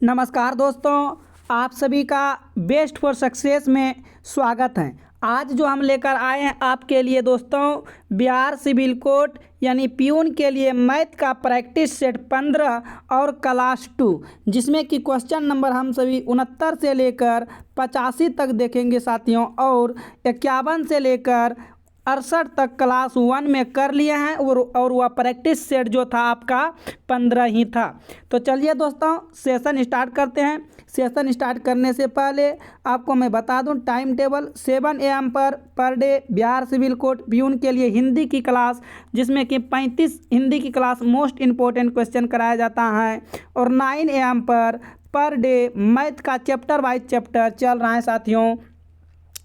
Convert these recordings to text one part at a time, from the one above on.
नमस्कार दोस्तों, आप सभी का बेस्ट फॉर सक्सेस में स्वागत है। आज जो हम लेकर आए हैं आपके लिए दोस्तों, बिहार सिविल कोर्ट यानी प्यून के लिए मैथ का प्रैक्टिस सेट 15 और क्लास 2, जिसमें कि क्वेश्चन नंबर हम सभी 69 से लेकर 85 तक देखेंगे साथियों, और 51 से लेकर 68 तक क्लास 1 में कर लिए हैं और वह प्रैक्टिस सेट जो था आपका 15 ही था। तो चलिए दोस्तों, सेशन स्टार्ट करते हैं। सेशन स्टार्ट करने से पहले आपको मैं बता दूं time table 7 AM per day Bihar civil court peon के लिए हिंदी की क्लास, जिसमें कि 35 हिंदी की क्लास मोस्ट इम्पोर्टेंट क्वेश्चन कराया जाता है, और 9 AM पर डे मैथ का चैप्टर वाइज चैप्टर चल रहा है साथियों।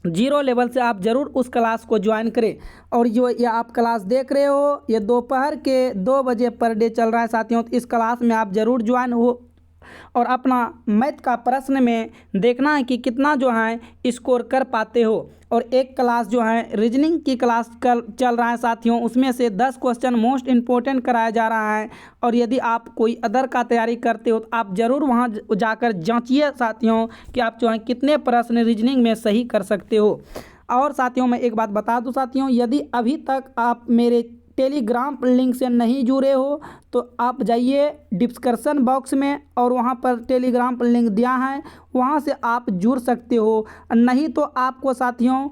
0 लेवल से आप ज़रूर उस क्लास को ज्वाइन करें। और जो ये आप क्लास देख रहे हो, ये दोपहर के 2 बजे पर डे चल रहा है साथियों। तो इस क्लास में आप ज़रूर ज्वाइन हो और अपना मैथ का प्रश्न में देखना है कि कितना जो है स्कोर कर पाते हो। और एक क्लास जो है रीजनिंग की क्लास कल चल रहा है साथियों, उसमें से 10 क्वेश्चन मोस्ट इम्पोर्टेंट कराया जा रहा है। और यदि आप कोई अदर का तैयारी करते हो तो आप ज़रूर वहां जाकर जांचिए साथियों कि आप जो है कितने प्रश्न रीजनिंग में सही कर सकते हो। और साथियों, मैं एक बात बता दूं साथियों, यदि अभी तक आप मेरे टेलीग्राम लिंक से नहीं जुड़े हो तो आप जाइए डिस्क्रिप्शन बॉक्स में, और वहाँ पर टेलीग्राम लिंक दिया है, वहाँ से आप जुड़ सकते हो। नहीं तो आपको साथियों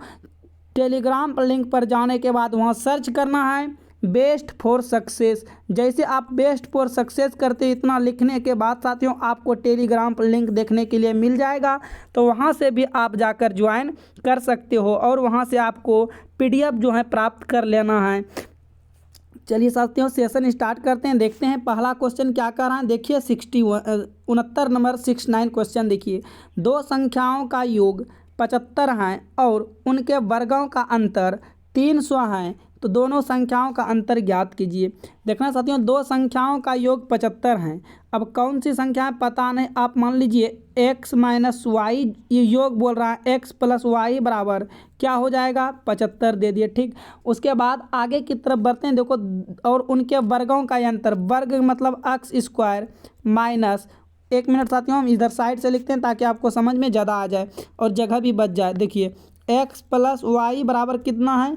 टेलीग्राम लिंक पर जाने के बाद वहाँ सर्च करना है बेस्ट फॉर सक्सेस। जैसे आप बेस्ट फॉर सक्सेस करते इतना लिखने के बाद साथियों आपको टेलीग्राम लिंक देखने के लिए मिल जाएगा, तो वहाँ से भी आप जाकर ज्वाइन कर सकते हो और वहाँ से आपको PDF जो है प्राप्त कर लेना है। चलिए साथियों, सेशन स्टार्ट करते हैं। देखते हैं पहला क्वेश्चन क्या कर रहा है। देखिए 69 नंबर 69 क्वेश्चन देखिए। दो संख्याओं का योग 75 है और उनके वर्गों का अंतर 300 है, तो दोनों संख्याओं का अंतर ज्ञात कीजिए। देखना साथियों, दो संख्याओं का योग 75 है। अब कौन सी संख्या है पता नहीं, आप मान लीजिए x माइनस वाई, ये योग बोल रहा है x प्लस वाई बराबर क्या हो जाएगा 75 दे दिए। ठीक, उसके बाद आगे की तरफ बढ़ते हैं। देखो, और उनके वर्गों का अंतर, वर्ग मतलब x स्क्वायर माइनस, एक मिनट साथियों हम इधर साइड से लिखते हैं ताकि आपको समझ में ज़्यादा आ जाए और जगह भी बच जाए। देखिए x प्लस वाई बराबर कितना है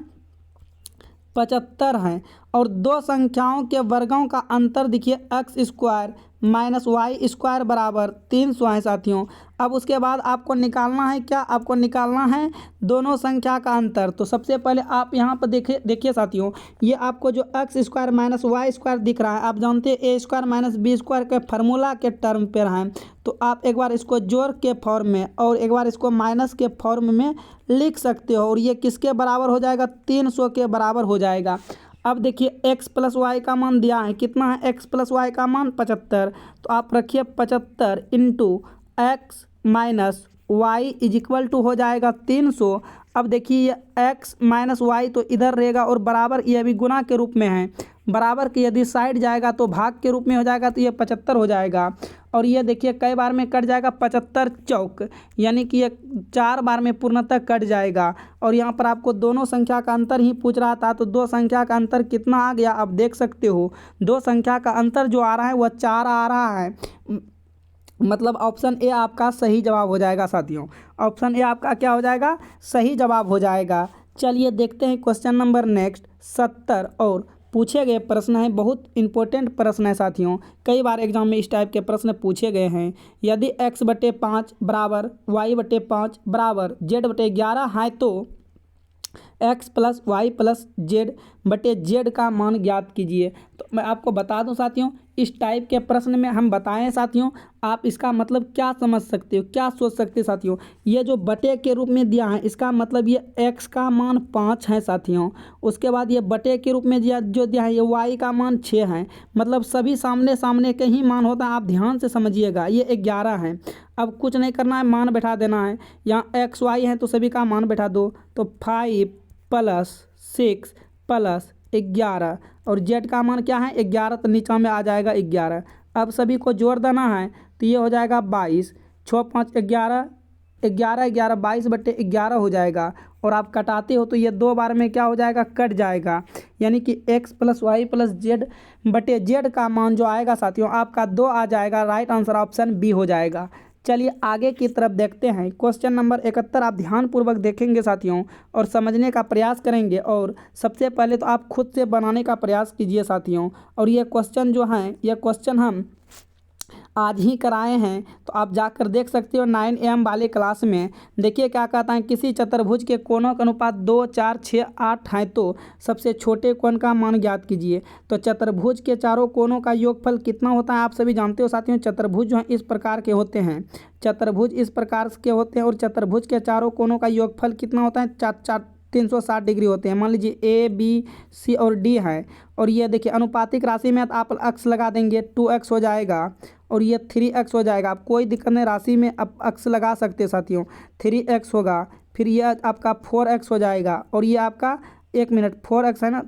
75 हैं, और दो संख्याओं के वर्गों का अंतर देखिए x square minus Y square बराबर 300 है साथियों। अब उसके बाद आपको निकालना है क्या, आपको निकालना है दोनों संख्या का अंतर। तो सबसे पहले आप यहाँ पर देखिए साथियों, ये आपको जो x square minus Y square दिख रहा है, आप जानते हैं a square minus B square के फार्मूला के टर्म पर हैं। तो आप एक बार इसको जोड़ के फॉर्म में और एक बार इसको माइनस के फॉर्म में लिख सकते हो, और ये किसके बराबर हो जाएगा 300 के बराबर हो जाएगा। अब देखिए x प्लस वाई का मान दिया है, कितना है x प्लस वाई का मान 75, तो आप रखिए 75 into X minus Y is equal to हो जाएगा 300। अब देखिए ये x माइनस वाई तो इधर रहेगा और बराबर ये अभी गुना के रूप में है, बराबर की यदि साइड जाएगा तो भाग के रूप में हो जाएगा, तो ये 75 हो जाएगा। और ये देखिए कई बार में कट जाएगा 75 चौक, यानी कि ये 4 बार में पूर्णतः कट जाएगा। और यहाँ पर आपको दोनों संख्या का अंतर ही पूछ रहा था, तो दो संख्या का अंतर कितना आ गया आप देख सकते हो। दो संख्या का अंतर जो आ रहा है वह 4 आ रहा है, मतलब ऑप्शन ए आपका सही जवाब हो जाएगा साथियों। ऑप्शन ए आपका क्या हो जाएगा, सही जवाब हो जाएगा। चलिए देखते हैं क्वेश्चन नंबर नेक्स्ट 70 और पूछे गए प्रश्न है, बहुत इंपॉर्टेंट प्रश्न है साथियों, कई बार एग्जाम में इस टाइप के प्रश्न पूछे गए हैं। यदि x/5 बराबर y/5 बराबर z/11 है तो x plus Y plus z/z का मान ज्ञात कीजिए। तो मैं आपको बता दूं साथियों, इस टाइप के प्रश्न में हम बताएं साथियों, आप इसका मतलब क्या समझ सकते हो, क्या सोच सकते हो साथियों। ये जो बटे के रूप में दिया है इसका मतलब ये x का मान 5 है साथियों। उसके बाद ये बटे के रूप में जो दिया है ये y का मान 6 है, मतलब सभी सामने सामने के ही मान होता है। आप ध्यान से समझिएगा, ये 11 है। अब कुछ नहीं करना है, मान बैठा देना है। यहाँ x y है तो सभी का मान बैठा दो, तो 5 प्लस 6 प्लस 11, और z का मान क्या है 11, तो नीचा में आ जाएगा 11। अब सभी को जोड़ देना है तो ये हो जाएगा 22, 6 5 11, 11 11 22/11 हो जाएगा। और आप कटाते हो तो ये 2 बार में क्या हो जाएगा, कट जाएगा। यानी कि x + y + z/z का मान जो आएगा साथियों आपका 2 आ जाएगा। राइट आंसर ऑप्शन बी हो जाएगा। चलिए आगे की तरफ देखते हैं। क्वेश्चन नंबर 71 आप ध्यानपूर्वक देखेंगे साथियों और समझने का प्रयास करेंगे। और सबसे पहले तो आप खुद से बनाने का प्रयास कीजिए साथियों। और ये क्वेश्चन जो हैं, ये क्वेश्चन हम आज ही कराए हैं, तो आप जाकर देख सकते हो 9 AM वाले क्लास में। देखिए क्या कहता है, किसी चतुर्भुज के कोणों का अनुपात 2 4 6 8 है तो सबसे छोटे कोण का मान ज्ञात कीजिए। तो चतुर्भुज के चारों कोणों का योगफल कितना होता है, आप सभी जानते हो साथियों। चतुर्भुज जो है इस प्रकार के होते हैं, चतुर्भुज इस प्रकार के होते हैं और चतुर्भुज के चारों कोणों का योगफल कितना होता है, 360 डिग्री होते हैं। मान लीजिए ए बी सी और डी है। और ये देखिए अनुपातिक राशि में आप अक्स लगा देंगे, 2x हो जाएगा और ये 3x हो जाएगा। आप कोई दिक्कत नहीं, राशि में आप अक्स लगा सकते हैं साथियों। 3x होगा, फिर ये आपका 4x हो जाएगा। और ये आपका 1 मिनट 4x है ना,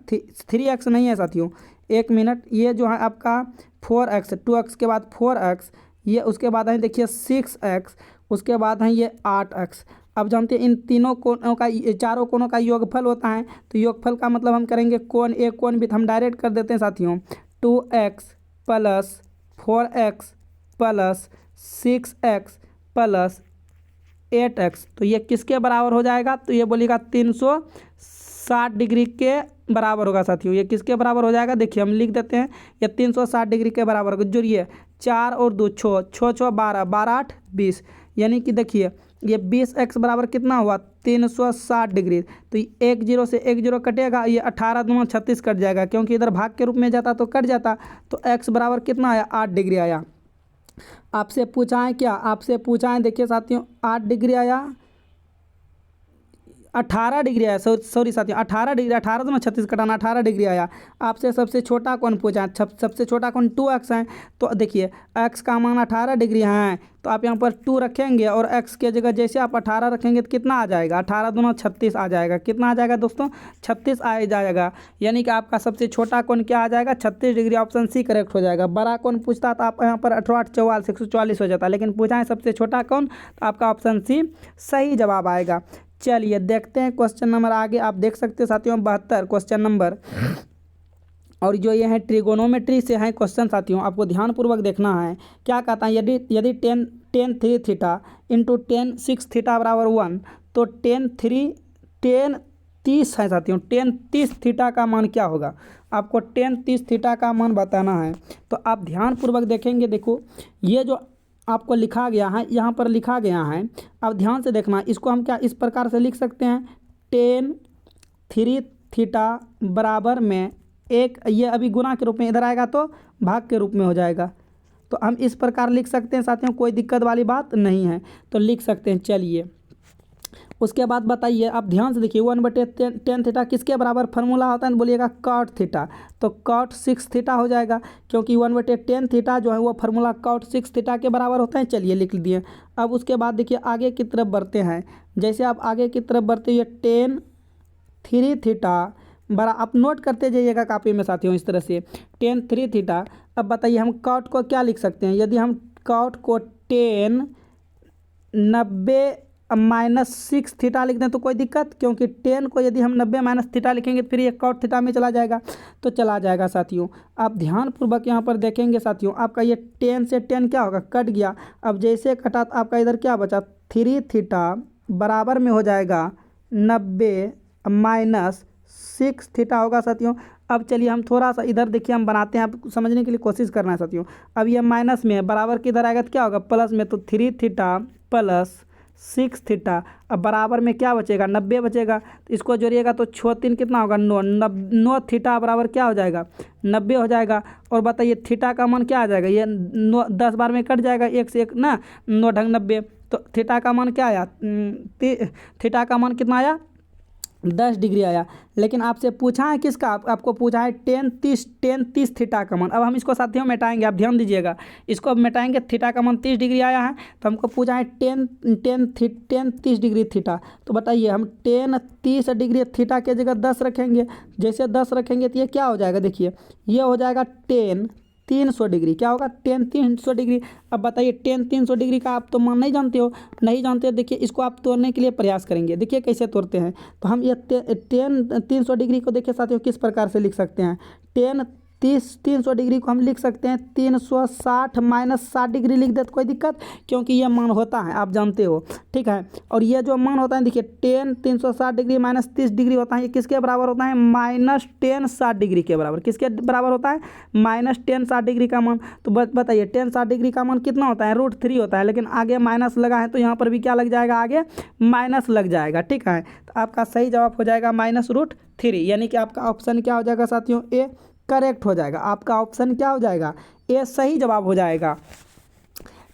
3x नहीं है साथियों, 1 मिनट। ये जो है आपका 4x, 2x के बाद 4x, ये उसके बाद है देखिए 6x, उसके बाद है ये 8x। अब जानते हैं इन तीनों कोणों का, चारों कोणों का योगफल होता है। तो योगफल का मतलब हम करेंगे कोण ए कोण बी, तो हम डायरेक्ट कर देते हैं साथियों। 2x + 4x + 6x + 8x, तो ये किसके बराबर हो जाएगा, तो ये बोलिएगा 360 डिग्री के बराबर होगा साथियों। ये किसके बराबर हो जाएगा, देखिए हम लिख देते हैं, ये 360 डिग्री के बराबर होगा। जुड़िए 4 और 2 6 6 6 12 12 8 20, यानी कि देखिए ये 20x बराबर कितना हुआ, 360 डिग्री। तो 1 0 से 1 0 कटेगा, ये 18 दूना 36 कट जाएगा, क्योंकि इधर भाग के रूप में जाता तो कट जाता। तो x बराबर कितना आया, 8 डिग्री आया। आपसे पूछा है क्या, आपसे पूछा है देखिए साथियों 8 डिग्री आया, 18 डिग्री आया, सॉरी साथियों 18 डिग्री, 18 दूना 36 कटाना 18 डिग्री आया। आपसे सबसे छोटा कौन पूछा है, सबसे छोटा कौन 2x है। तो देखिए x का मान 18 डिग्री है, तो आप यहाँ पर 2 रखेंगे और x के जगह जैसे आप 18 रखेंगे तो कितना आ जाएगा, 18 दूना 36 आ जाएगा। कितना आ जाएगा दोस्तों, 36 आ जाएगा। यानी कि आपका सबसे छोटा कौन क्या आ जाएगा, 36 डिग्री। ऑप्शन सी करेक्ट हो जाएगा। बड़ा कौन पूछता तो आप यहाँ पर 18 8 44 144 हो जाता, लेकिन पूछा है सबसे छोटा कौन, तो आपका ऑप्शन सी सही जवाब आएगा। चलिए देखते हैं क्वेश्चन नंबर आगे। आप देख सकते हैं साथियों 72 क्वेश्चन नंबर, और जो ये है ट्रिगोनोमेट्री से है क्वेश्चन साथियों, आपको ध्यानपूर्वक देखना है। क्या कहता है, यदि tan 3 theta into tan 6 theta बराबर 1, तो tan 30 है साथियों। tan 30 थीटा का मान क्या होगा, आपको tan 30 थीटा का मान बताना है। तो आप ध्यानपूर्वक देखेंगे, देखो ये जो आपको लिखा गया है, यहाँ पर लिखा गया है, अब ध्यान से देखना। इसको हम क्या इस प्रकार से लिख सकते हैं, tan 3 थीटा बराबर में 1, ये अभी गुना के रूप में इधर आएगा तो भाग के रूप में हो जाएगा। तो हम इस प्रकार लिख सकते हैं साथियों, कोई दिक्कत वाली बात नहीं है, तो लिख सकते हैं। चलिए उसके बाद बताइए, आप ध्यान से देखिए 1/tan थीटा किसके बराबर फार्मूला होता है, बोलिएगा cot थीटा। तो cot 6 थीटा हो जाएगा, क्योंकि 1/tan थीटा जो है वो फार्मूला cot 6 थीटा के बराबर होता है। चलिए लिख दिए। अब उसके बाद देखिए आगे की तरफ बढ़ते हैं। जैसे आप आगे की तरफ बढ़ते हुए tan 3 थीटा बड़ा, आप नोट करते जाइएगा कापी में साथियों इस तरह से, tan 3 थीटा। अब बताइए हम cot को क्या लिख सकते हैं, यदि हम cot को tan 90 - 6 थीटा लिख दें तो कोई दिक्कत, क्योंकि tan को यदि हम 90 - थीटा लिखेंगे तो फिर ये cot थीटा में चला जाएगा, तो चला जाएगा साथियों। आप ध्यानपूर्वक यहाँ पर देखेंगे साथियों, आपका ये tan से tan क्या होगा, कट गया। अब जैसे कटा तो आपका इधर क्या बचा, 3 थीटा बराबर में हो जाएगा 90 - 6 थीटा होगा साथियों। अब चलिए हम थोड़ा सा इधर देखिए, हम बनाते हैं, आपको समझने के लिए कोशिश करना है साथियों। अब ये माइनस में है, बराबर किधर आएगा तो क्या होगा, प्लस में। तो 3 थीटा + 6 थीटा, अब बराबर में क्या बचेगा, 90 बचेगा। तो इसको जोड़िएगा तो 6 3 कितना होगा, 9 थीटा बराबर क्या हो जाएगा, 90 हो जाएगा। और बताइए थीटा का मान क्या आ जाएगा, ये 10 बार में कट जाएगा, 1 से 1 ना, 9 ढंग 90। तो थीटा का मान क्या आया, थीटा का मान कितना आया, 10 डिग्री आया। लेकिन आपसे पूछा है किसका, आपको पूछा है tan 30 थीटा का मान। अब हम इसको साथियों मिटाएंगे, आप ध्यान दीजिएगा, इसको अब मिटाएंगे। थीटा का मान 30 डिग्री आया है, तो हमको पूछा है tan 30 डिग्री थीटा। तो बताइए हम tan 30 डिग्री थीटा के जगह 10 रखेंगे। जैसे 10 रखेंगे तो ये क्या हो जाएगा, देखिए ये हो जाएगा tan 300 डिग्री। क्या होगा? Ten 300 degree. अब बताइए टेन 300 डिग्री का आप तो मान नहीं जानते हो, नहीं जानते हो। देखिए इसको आप तोड़ने के लिए प्रयास करेंगे। देखिए कैसे तोड़ते हैं। तो हम ये टेन 300 डिग्री को देखिए साथियों किस प्रकार से लिख सकते हैं। टेन 300 डिग्री को हम लिख सकते हैं 360 माइनस 60 डिग्री लिख दे तो कोई दिक्कत, क्योंकि ये मान होता है आप जानते हो, ठीक है। और ये जो मान होता है देखिए टेन 360 डिग्री माइनस 30 डिग्री होता है, ये किसके बराबर होता है? माइनस 10 60 डिग्री के बराबर। किसके बराबर होता है? माइनस 10 60 डिग्री का मान। तो बताइए 10 60 डिग्री का मान कितना होता है? √3 होता है, लेकिन आगे माइनस लगा है तो यहाँ पर भी क्या लग जाएगा? आगे माइनस लग जाएगा, ठीक है। तो आपका सही जवाब हो जाएगा -√3, यानी कि आपका ऑप्शन क्या हो जाएगा साथियों? ए करेक्ट हो जाएगा। आपका ऑप्शन क्या हो जाएगा? ए सही जवाब हो जाएगा।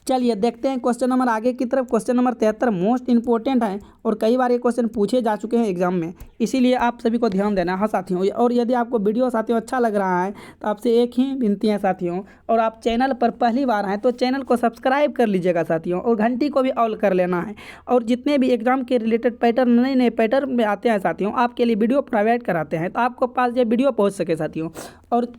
चलिए देखते हैं क्वेश्चन नंबर आगे की तरफ। क्वेश्चन नंबर 73 मोस्ट इंपॉर्टेंट है और कई बार ये क्वेश्चन पूछे जा चुके हैं एग्जाम में, इसीलिए आप सभी को ध्यान देना है साथियों। और यदि आपको वीडियो साथियों अच्छा लग रहा है तो आपसे एक ही विनती है साथियों, और आप चैनल पर पहली बार आए तो चैनल को सब्सक्राइब कर लीजिएगा साथियों, और घंटी को भी ऑल कर लेना है। और जितने भी एग्जाम के रिलेटेड पैटर्न नए नए पैटर्न में आते हैं साथियों, आपके लिए वीडियो प्रोवाइड कराते हैं, तो आपको पास ये वीडियो पहुँच सके साथियों। और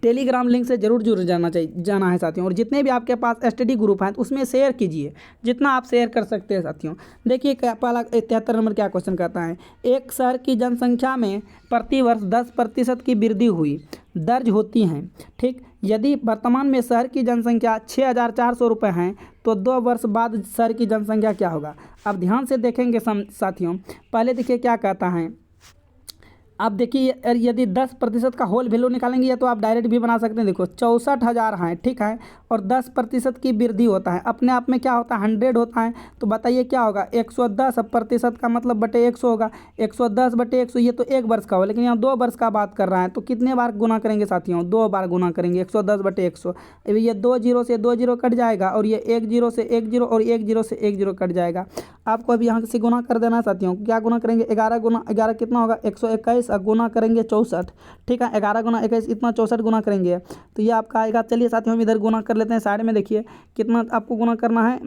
टेलीग्राम लिंक से जरूर जुड़ जाना है साथियों। और जितने भी आपके पास स्टडी ग्रुप हैं तो उसमें शेयर कीजिए, जितना आप शेयर कर सकते हैं साथियों। देखिए पहला 73 नंबर क्या क्वेश्चन कहता है। एक शहर की जनसंख्या में प्रतिवर्ष 10% की वृद्धि हुई दर्ज होती हैं, ठीक। यदि वर्तमान में शहर की जनसंख्या 6400 रुपये हैं तो 2 वर्ष बाद शहर की जनसंख्या क्या होगा? अब ध्यान से देखेंगे साथियों। पहले देखिए क्या कहता है। आप देखिए यदि 10% का होल वैल्यू निकालेंगे या तो आप डायरेक्ट भी बना सकते हैं। देखो 64,000 हैं, ठीक है, और 10% की वृद्धि होता है, अपने आप में क्या होता है? 100 होता है। तो बताइए क्या होगा? 110% का मतलब बटे 100 होगा। 110 बटे 100 ये तो 1 वर्ष का हो, लेकिन यहाँ 2 वर्ष का बात कर रहा है, तो कितने बार गुना करेंगे साथियों? 2 बार गुना करेंगे। 110 बटे 100, ये 2 जीरो से 2 जीरो कट जाएगा, और ये 1 जीरो से 1 जीरो, और 1 जीरो से 1 जीरो कट जाएगा। आपको अभी यहाँ से गुना कर देना है साथियों। क्या गुना करेंगे? 11 गुना 11 कितना होगा? 121, गुना करेंगे 64, ठीक है। 11 गुना 21 इतना 64 गुना करेंगे तो ये आपका आएगा। चलिए साथियों हम इधर गुना कर लेते हैं साइड में। देखिए कितना आपको गुना करना है।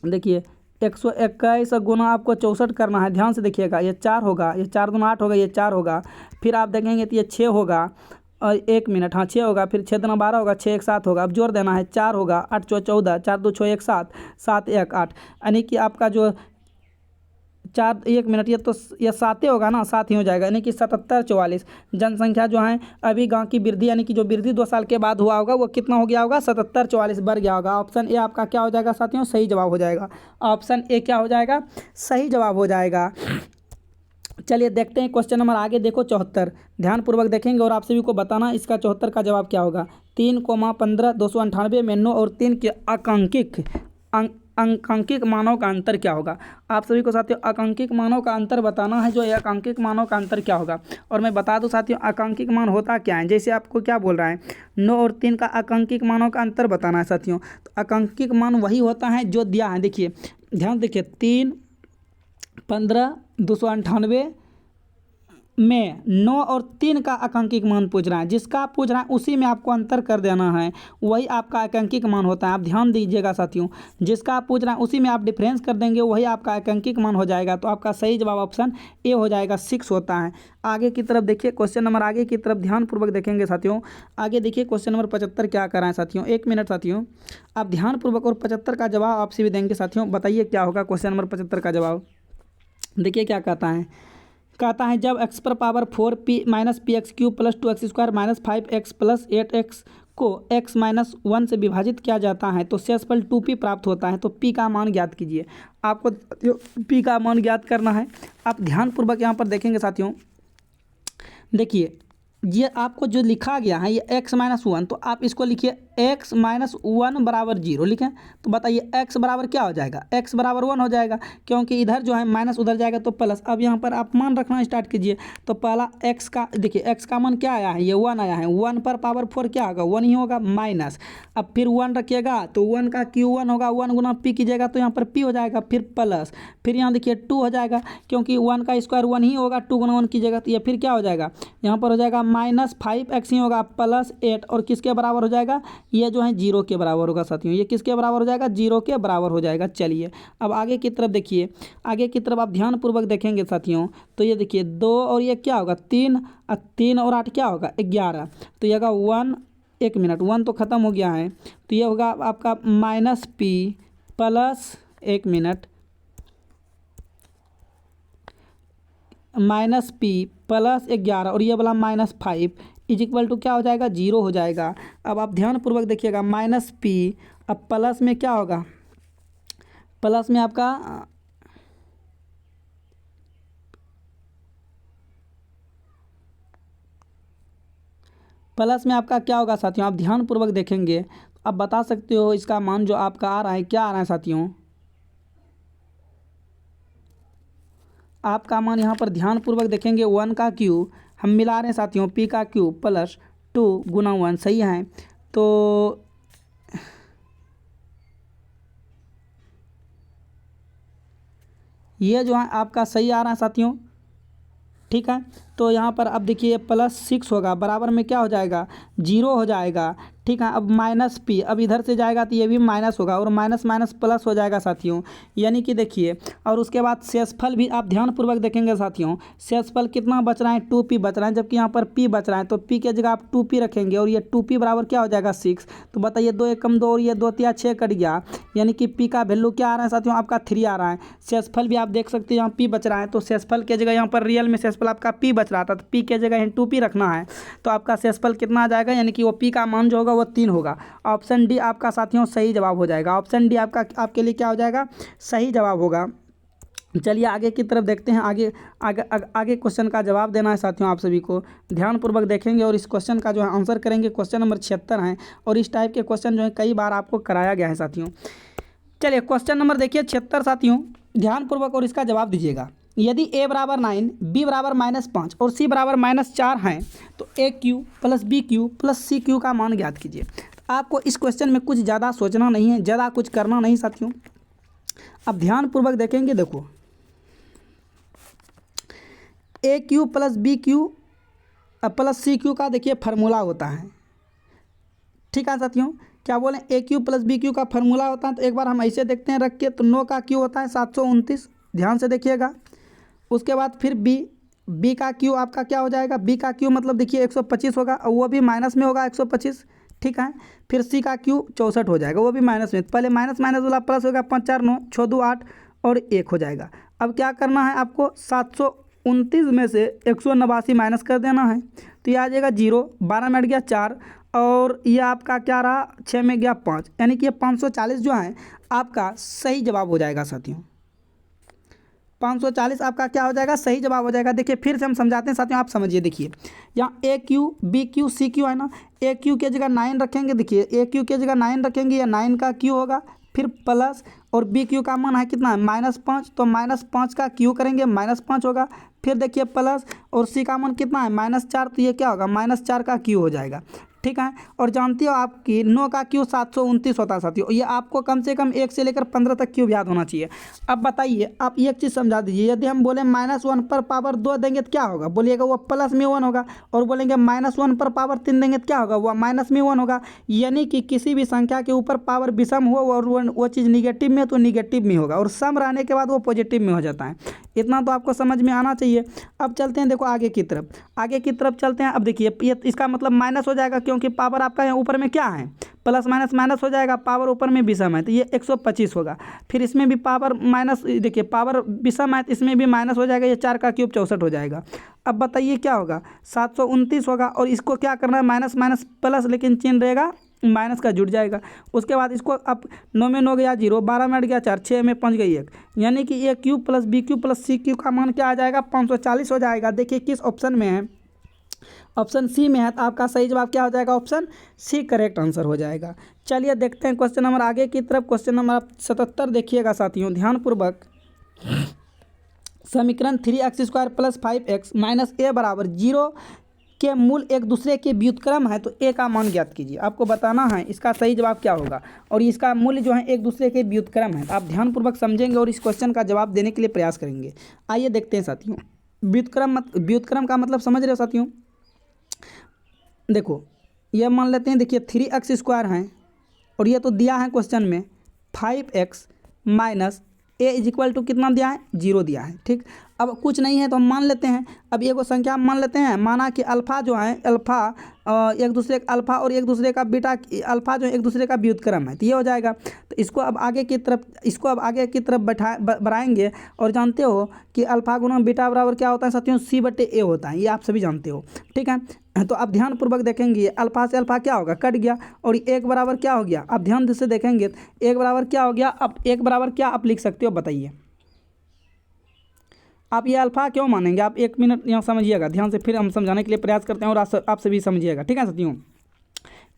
देखिए 121 गुना आपको 64 करना है। ध्यान से देखिएगा, ये 4 होगा, ये 4 गुना 8 होगा, ये 4 होगा। फिर आप देखेंगे तो ये 6 होगा, और 1 मिनट, हाँ 6 होगा। फिर 6 दुना 12 होगा, 6 1 7 होगा। अब जोड़ देना है, 4 होगा, 8 चौ 14, 4 2 6 1 7, 7 1 8, यानी कि आपका जो 4 1 मिनट, ये 7 होगा ना, 7 ही हो जाएगा, यानी कि 7744 जनसंख्या जो है अभी गांव की वृद्धि, यानी कि जो वृद्धि 2 साल के बाद हुआ होगा वो कितना हो गया होगा? 7744 बढ़ गया होगा। ऑप्शन ए आपका क्या हो जाएगा साथियों? सही जवाब हो जाएगा। ऑप्शन ए क्या हो जाएगा? सही जवाब हो जाएगा। चलिए देखते हैं क्वेश्चन नंबर आगे। देखो 74, ध्यानपूर्वक देखेंगे और आप सभी को बताना इसका 74 का जवाब क्या होगा। 3,15 298 में 9 और 3 के आंकांकिक मानों का अंतर क्या होगा? आप सभी को साथियों आंकांकिक मानों का अंतर बताना है। जो ये आंकांकिक मानों का अंतर क्या होगा, और मैं बता दूं साथियों आंकांकिक मान होता क्या है। जैसे आपको क्या बोल रहा है, 9 और 3 का आंकांकिक मानों का अंतर बताना है साथियों। तो आंकांकिक मान वही होता है जो दिया है। देखिए ध्यान देखिए, 3, 15, 298 में 9 और 3 का आंकांकिक मान पूछ रहा है। जिसका आप पूछ रहा है उसी में आपको अंतर कर देना है, वही आपका आंकांकिक मान होता है। आप ध्यान दीजिएगा साथियों, जिसका आप पूछ रहे हैं उसी में आप डिफरेंस कर देंगे, वही आपका आंकांकिक मान हो जाएगा। तो आपका सही जवाब ऑप्शन ए हो जाएगा, 6 होता है। आगे की तरफ देखिए, क्वेश्चन नंबर आगे की तरफ ध्यानपूर्वक देखेंगे साथियों। आगे देखिए क्वेश्चन नंबर 75 क्या कर रहा है साथियों। 1 मिनट साथियों, आप ध्यानपूर्वक और 75 का जवाब आपसे भी देंगे साथियों। बताइए क्या होगा क्वेश्चन नंबर 75 का जवाब। देखिए क्या कहता है। कहता है जब x पर power 4p minus P x cube plus 2x square minus 5x plus 8x को x माइनस 1 से विभाजित किया जाता है तो शेषफल 2p प्राप्त होता है। तो p का मान ज्ञात कीजिए। आपको p का मान ज्ञात करना है। आप ध्यानपूर्वक यहाँ पर देखेंगे साथियों। देखिए ये आपको जो लिखा गया है ये x माइनस 1, तो आप इसको लिखिए x माइनस 1 बराबर 0 लिखें। तो बताइए x बराबर क्या हो जाएगा? x बराबर 1 हो जाएगा, क्योंकि इधर जो है माइनस उधर जाएगा तो प्लस। अब यहाँ पर आप मान रखना स्टार्ट कीजिए। तो पहला x का देखिए, x का मान क्या आया है? ये 1 आया है। 1 पर पावर 4 क्या होगा? 1 ही होगा, माइनस। अब फिर 1 रखिएगा तो 1 का Q1 होगा, 1 गुना p कीजिएगा तो यहाँ पर p हो जाएगा, फिर प्लस। फिर यहाँ देखिए 2 हो जाएगा, क्योंकि 1 का स्क्वायर 1 ही होगा, 2 गुना 1 कीजिएगा तो ये फिर क्या हो जाएगा? यहाँ पर हो जाएगा माइनस 5x ही होगा प्लस 8, और किसके बराबर हो जाएगा? ये जो है 0 के बराबर होगा साथियों। ये किसके बराबर हो जाएगा? 0 के बराबर हो जाएगा। चलिए अब आगे की तरफ देखिए। आगे की तरफ आप ध्यानपूर्वक देखेंगे साथियों। तो ये देखिए 2 और ये क्या होगा? 3 और 8 क्या होगा? 11। तो ये होगा 1 1 मिनट, 1 तो ख़त्म हो गया है, तो ये होगा आपका minus P plus 1 minute minus P plus 11 और ये वाला -5 इज इक्वल टू क्या हो जाएगा, 0 हो जाएगा। अब आप ध्यानपूर्वक देखिएगा, माइनस पी अब प्लस में क्या होगा, प्लस में आपका क्या होगा साथियों, आप ध्यानपूर्वक देखेंगे आप बता सकते हो इसका मान जो आपका आ रहा है क्या आ रहा है साथियों। आपका मान यहाँ पर ध्यानपूर्वक देखेंगे 1 का क्यू हम मिला रहे हैं साथियों, पी का क्यू प्लस 2 गुना 1 सही है, तो ये जो है आपका सही आ रहा है साथियों, ठीक है। तो यहाँ पर अब देखिए +6 होगा, बराबर में क्या हो जाएगा, 0 हो जाएगा, ठीक है। अब माइनस पी अब इधर से जाएगा तो ये भी माइनस होगा और माइनस माइनस प्लस हो जाएगा साथियों, यानी कि देखिए। और उसके बाद शेषफल भी आप ध्यानपूर्वक देखेंगे साथियों, शेषफल कितना बच रहा है, 2p बच रहा है, जबकि यहाँ पर p बच रहा है, तो p की जगह आप 2p रखेंगे और ये 2p बराबर क्या हो जाएगा 6। तो बताइए 2 एकम 2 और ये 2 तिया 6 कट गया, यानी कि p का वैल्यू क्या आ रहा है साथियों, आपका 3 आ रहा है। शेषफल भी आप देख सकते हैं यहाँ p बच रहा है, तो शेषफल की जगह यहाँ पर रियल में शेषफल आपका p बच रहा था, तो p की जगह 2p रखना है, तो आपका शेषफल कितना आ जाएगा, यानी कि वो p का मान जो होगा वो 3 होगा। ऑप्शन डी आपका साथियों सही जवाब हो जाएगा, ऑप्शन डी आपका आपके लिए क्या हो जाएगा, सही जवाब होगा। चलिए आगे की तरफ देखते हैं, आगे क्वेश्चन का जवाब देना है साथियों, आप सभी को ध्यानपूर्वक देखेंगे और इस क्वेश्चन का जो है आंसर करेंगे। क्वेश्चन नंबर 76 है और इस टाइप के क्वेश्चन जो है कई बार आपको कराया गया है साथियों। चलिए क्वेश्चन नंबर देखिए 76 साथियों, ध्यानपूर्वक और इसका जवाब दीजिएगा। यदि a बराबर 9, b बराबर -5 और c बराबर -4 हैं, तो A Q plus B Q plus C Q का मान ज्ञात कीजिए। आपको इस क्वेश्चन में कुछ ज़्यादा सोचना नहीं है, ज़्यादा कुछ करना नहीं साथियों। अब ध्यानपूर्वक देखेंगे, देखो A Q plus B Q plus C Q का देखिए फार्मूला होता है, ठीक है साथियों। क्या बोलें, ए क्यू प्लस बी क्यू का फार्मूला होता है, तो एक बार हम ऐसे देखते हैं रख के, तो 9 का क्यू होता है 729, ध्यान से देखिएगा। उसके बाद फिर बी का क्यू आपका क्या हो जाएगा, बी का क्यू मतलब देखिए 125 होगा और वो भी माइनस में होगा 125, ठीक है। फिर सी का क्यू 64 हो जाएगा, वो भी माइनस में, पहले माइनस माइनस वाला प्लस होगा, 5 4 9 6 2 8 और 1 हो जाएगा। अब क्या करना है आपको, 729 में से 189 माइनस कर देना है, तो ये आ जाएगा 0, 12 में हट गया 4 और ये आपका क्या रहा, 6 में गया 5, यानी कि ये 540 जो है आपका सही जवाब हो जाएगा साथियों। 540 आपका क्या हो जाएगा, सही जवाब हो जाएगा। देखिए फिर से हम समझाते हैं साथियों, आप समझिए। देखिए यहाँ A Q B Q C Q है ना, ए क्यू की जगह 9 रखेंगे, देखिए ए क्यू की जगह 9 रखेंगे, या 9 का क्यू होगा, फिर प्लस और बी क्यू का मान है कितना है -5, तो -5 का क्यू करेंगे -5 होगा, फिर देखिए प्लस और सी का मान कितना है -4, तो ये क्या होगा -4 का क्यू हो जाएगा, ठीक है। और जानती हो आपकी 9 का क्यू 729 होता है साथियों, ये आपको कम से कम 1 से लेकर 15 तक क्यूब याद होना चाहिए। अब बताइए आप एक चीज़ समझा दीजिए, यदि हम बोले -1 पर पावर 2 देंगे तो क्या होगा, बोलिएगा वो प्लस में 1 होगा, और बोलेंगे -1 पर पावर 3 देंगे तो क्या होगा, वो माइनस में 1 होगा। यानी कि किसी भी संख्या के ऊपर पावर विषम हो और वो चीज़ निगेटिव में तो निगेटिव में होगा, और सम रहने के बाद वो पॉजिटिव में हो जाता है। इतना तो आपको समझ में आना चाहिए। अब चलते हैं देखो आगे की तरफ चलते हैं। अब देखिए ये इसका मतलब माइनस हो जाएगा, क्योंकि पावर आपका यहाँ ऊपर में क्या है, प्लस माइनस माइनस हो जाएगा, पावर ऊपर में विषम है, तो ये 125 होगा। फिर इसमें भी पावर माइनस, देखिए पावर विषम है तो इसमें भी माइनस हो जाएगा, ये 4 का क्यूब 64 हो जाएगा। अब बताइए क्या होगा, 729 होगा, और इसको क्या करना है, माइनस माइनस प्लस, लेकिन चिन्ह रहेगा माइनस का, जुड़ जाएगा। उसके बाद इसको अब 9 में 9 गया 0, 12 में हट गया 4, 6 में 5 गई 1, यानी कि A Q plus B Q plus C Q का मान क्या आ जाएगा, 540 हो जाएगा। देखिए किस ऑप्शन में है, ऑप्शन सी में है, तो आपका सही जवाब क्या हो जाएगा, ऑप्शन सी करेक्ट आंसर हो जाएगा। चलिए देखते हैं क्वेश्चन नंबर आगे की तरफ। क्वेश्चन नंबर 77 देखिएगा साथियों ध्यानपूर्वक। समीकरण 3x² + 5x - a बराबर 0 के मूल एक दूसरे के व्युत्क्रम है, तो ए का मान ज्ञात कीजिए। आपको बताना है इसका सही जवाब क्या होगा, और इसका मूल्य जो है एक दूसरे के व्युत्क्रम है। आप ध्यानपूर्वक समझेंगे और इस क्वेश्चन का जवाब देने के लिए प्रयास करेंगे। आइए देखते हैं साथियों, व्युत्क्रम का मतलब समझ रहे हो साथियों। देखो ये मान लेते हैं, देखिए 3x² है और ये तो दिया है क्वेश्चन में 5x - a = कितना दिया है, 0 दिया है, ठीक। अब कुछ नहीं है तो हम मान लेते हैं। अब ये को संख्या हम मान लेते हैं, माना कि अल्फ़ा जो है अल्फ़ा एक दूसरे अल्फ़ा और एक दूसरे का बीटा, अल्फ़ा जो एक दूसरे का व्युत्क्रम है, तो ये हो जाएगा। तो इसको अब आगे की तरफ बढ़ाएंगे और जानते हो कि अल्फ़ा गुना बीटा बराबर क्या होता है साथियों, C/A होता है, ये आप सभी जानते हो, ठीक है। तो अब ध्यानपूर्वक देखेंगे, अल्फ़ा से अल्फ़ा क्या होगा, कट गया, और एक बराबर क्या हो गया। अब ध्यान से देखेंगे एक बराबर क्या हो गया। अब एक बराबर क्या आप लिख सकते हो बताइए। आप ये अल्फ़ा क्यों मानेंगे, आप 1 मिनट यहाँ समझिएगा ध्यान से, फिर हम समझाने के लिए प्रयास करते हैं और आप सभी समझिएगा, ठीक है साथियों।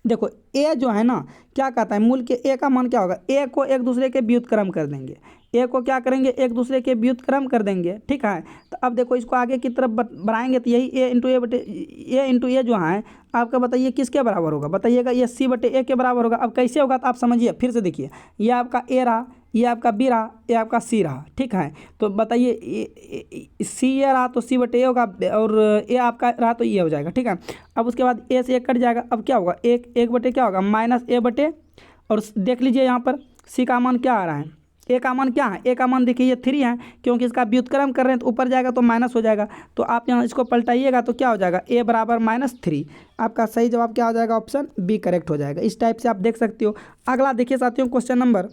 देखो ए जो है ना क्या कहता है, मूल के ए का मान क्या होगा, ए को एक दूसरे के व्युत्क्रम कर देंगे, ए को क्या करेंगे, एक दूसरे के व्युत्क्रम कर देंगे, ठीक है। तो अब देखो इसको आगे की तरफ बढ़ाएंगे तो यही ए इंटू ए जो है आपका बताइए किसके बराबर होगा, बताइएगा, ये C/A के बराबर होगा। अब कैसे होगा तो आप समझिए, फिर से देखिए, ये आपका ए रहा, ये आपका बी रहा, ये आपका सी रहा, ठीक है। तो बताइए सी ये रहा तो C/A होगा, और ए आपका रहा तो ये हो जाएगा, ठीक है। अब उसके बाद ए से एक कट जाएगा, अब क्या होगा, एक बटे क्या होगा -A/, और देख लीजिए यहाँ पर सी का मान क्या आ रहा है, ए का मान क्या है, ए का मान देखिए ये 3 है, क्योंकि इसका व्युत्क्रम कर रहे हैं तो ऊपर जाएगा तो माइनस हो जाएगा। तो आप यहाँ इसको पलटाइएगा तो क्या हो जाएगा, ए बराबर -3। आपका सही जवाब क्या हो जाएगा, ऑप्शन बी करेक्ट हो जाएगा। इस टाइप से आप देख सकते हो। अगला देखिए साथियों, क्वेश्चन नंबर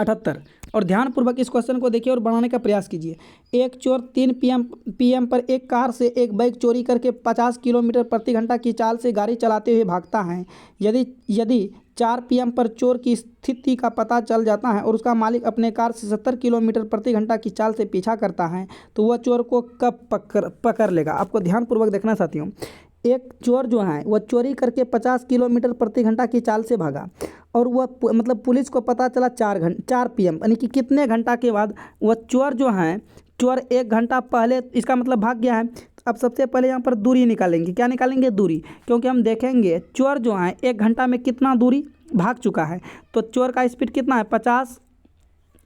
78, और ध्यानपूर्वक इस क्वेश्चन को देखिए और बनाने का प्रयास कीजिए। एक चोर 3 PM पर एक कार से एक बैग चोरी करके 50 किलोमीटर प्रति घंटा की चाल से गाड़ी चलाते हुए भागता है। यदि 4 PM पर चोर की स्थिति का पता चल जाता है और उसका मालिक अपने कार से 70 किलोमीटर प्रति घंटा की चाल से पीछा करता है, तो वह चोर को कब पकड़ लेगा। आपको ध्यानपूर्वक देखना साथियों। एक चोर जो है वह चोरी करके 50 किलोमीटर प्रति घंटा की चाल से भागा, और वह मतलब पुलिस को पता चला 4 PM, यानी कि कितने घंटा के बाद वह चोर जो है, चोर 1 घंटा पहले, इसका मतलब भाग गया है। अब सबसे पहले यहाँ पर दूरी निकालेंगे, क्या निकालेंगे, दूरी, क्योंकि हम देखेंगे चोर जो है 1 घंटा में कितना दूरी भाग चुका है। तो चोर का स्पीड कितना है, 50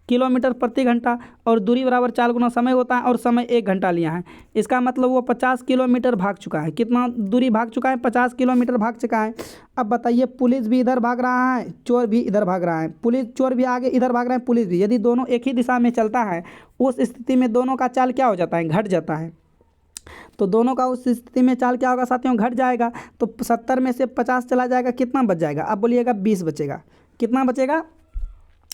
किलोमीटर प्रति घंटा, और दूरी बराबर 4 गुना समय होता है, और समय 1 घंटा लिया है। इसका मतलब वो 50 किलोमीटर भाग चुका है। कितना दूरी भाग चुका है, 50 किलोमीटर भाग चुका है। अब बताइए, पुलिस भी इधर भाग रहा है, चोर भी इधर भाग रहा है, चोर भी आगे इधर भाग रहा है, पुलिस भी। यदि दोनों एक ही दिशा में चलता है, उस स्थिति में दोनों का चाल क्या हो जाता है, घट जाता है। तो दोनों का उस स्थिति में चाल क्या होगा साथियों, घट जाएगा। तो 70 में से 50 चला जाएगा, कितना बच जाएगा, आप बोलिएगा 20 बचेगा। कितना बचेगा,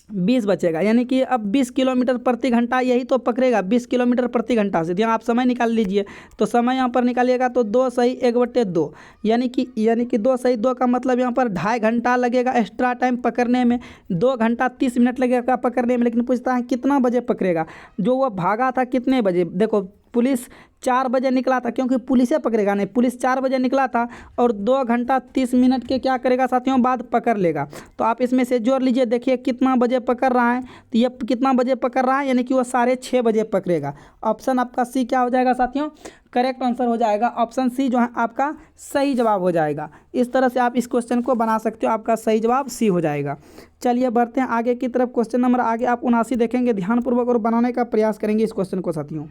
20 बचेगा। यानी कि अब 20 किलोमीटर प्रति घंटा यही तो पकड़ेगा, 20 किलोमीटर प्रति घंटा से। ध्यान, आप समय निकाल लीजिए। तो समय यहाँ पर निकालिएगा तो 2 सही 1/2, यानी कि 2 सही 2 का मतलब यहाँ पर 2.5 घंटा लगेगा एक्स्ट्रा टाइम पकड़ने में, 2 घंटा 30 मिनट लगेगा पकड़ने में। लेकिन पूछता है कितना बजे पकड़ेगा, जो वो भागा था कितने बजे। देखो पुलिस 4 बजे निकला था, क्योंकि पुलिसे पकड़ेगा नहीं, पुलिस 4 बजे निकला था, और 2 घंटा 30 मिनट के क्या करेगा साथियों, बाद पकड़ लेगा। तो आप इसमें से जोड़ लीजिए, देखिए कितना बजे पकड़ रहा है। तो ये कितना बजे पकड़ रहा है, यानी कि वो 6:30 बजे पकड़ेगा। ऑप्शन आपका सी क्या हो जाएगा साथियों, करेक्ट आंसर हो जाएगा। ऑप्शन सी जो है आपका सही जवाब हो जाएगा। इस तरह से आप इस क्वेश्चन को बना सकते हो, आपका सही जवाब सी हो जाएगा। चलिए बढ़ते हैं आगे की तरफ। क्वेश्चन नंबर आगे आप 79 देखेंगे, ध्यानपूर्वक और बनाने का प्रयास करेंगे इस क्वेश्चन को साथियों।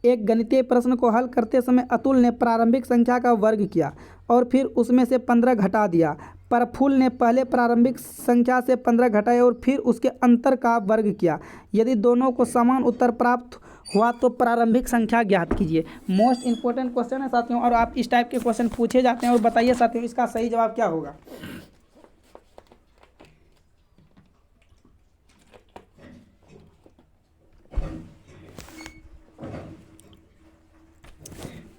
एक गणितीय प्रश्न को हल करते समय अतुल ने प्रारंभिक संख्या का वर्ग किया और फिर उसमें से 15 घटा दिया। प्रफुल्ल ने पहले प्रारंभिक संख्या से 15 घटाए और फिर उसके अंतर का वर्ग किया। यदि दोनों को समान उत्तर प्राप्त हुआ तो प्रारंभिक संख्या ज्ञात कीजिए। मोस्ट इंपॉर्टेंट क्वेश्चन है साथियों, और आप इस टाइप के क्वेश्चन पूछे जाते हैं। और बताइए साथियों इसका सही जवाब क्या होगा।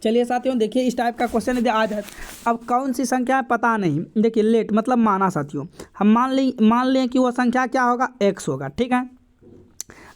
चलिए साथियों देखिए, इस टाइप का क्वेश्चन यदि आ जाए, अब कौन सी संख्या है पता नहीं। देखिए लेट मतलब माना साथियों, हम मान लें कि वो संख्या क्या होगा, x होगा, ठीक है।